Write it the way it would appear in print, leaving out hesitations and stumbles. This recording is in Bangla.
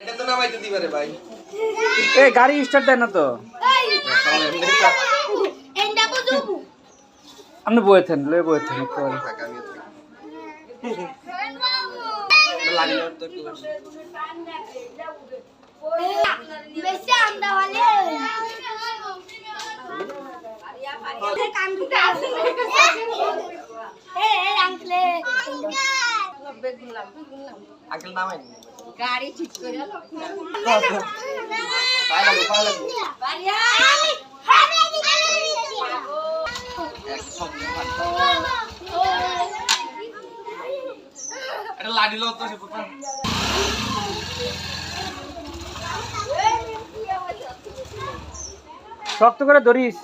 এটা তো নামাইতে দিবা রে ভাই। এই গাড়ি স্টার্ট দেয় না তো। আপনি বইতেন লয়ে বইতেন একটু বেশি আমরা হলে আঙ্কেল নামাই গাড়ি ঠিক করে এটা লাডি লো তো সে পুত্র শক্ত করে ধরিস।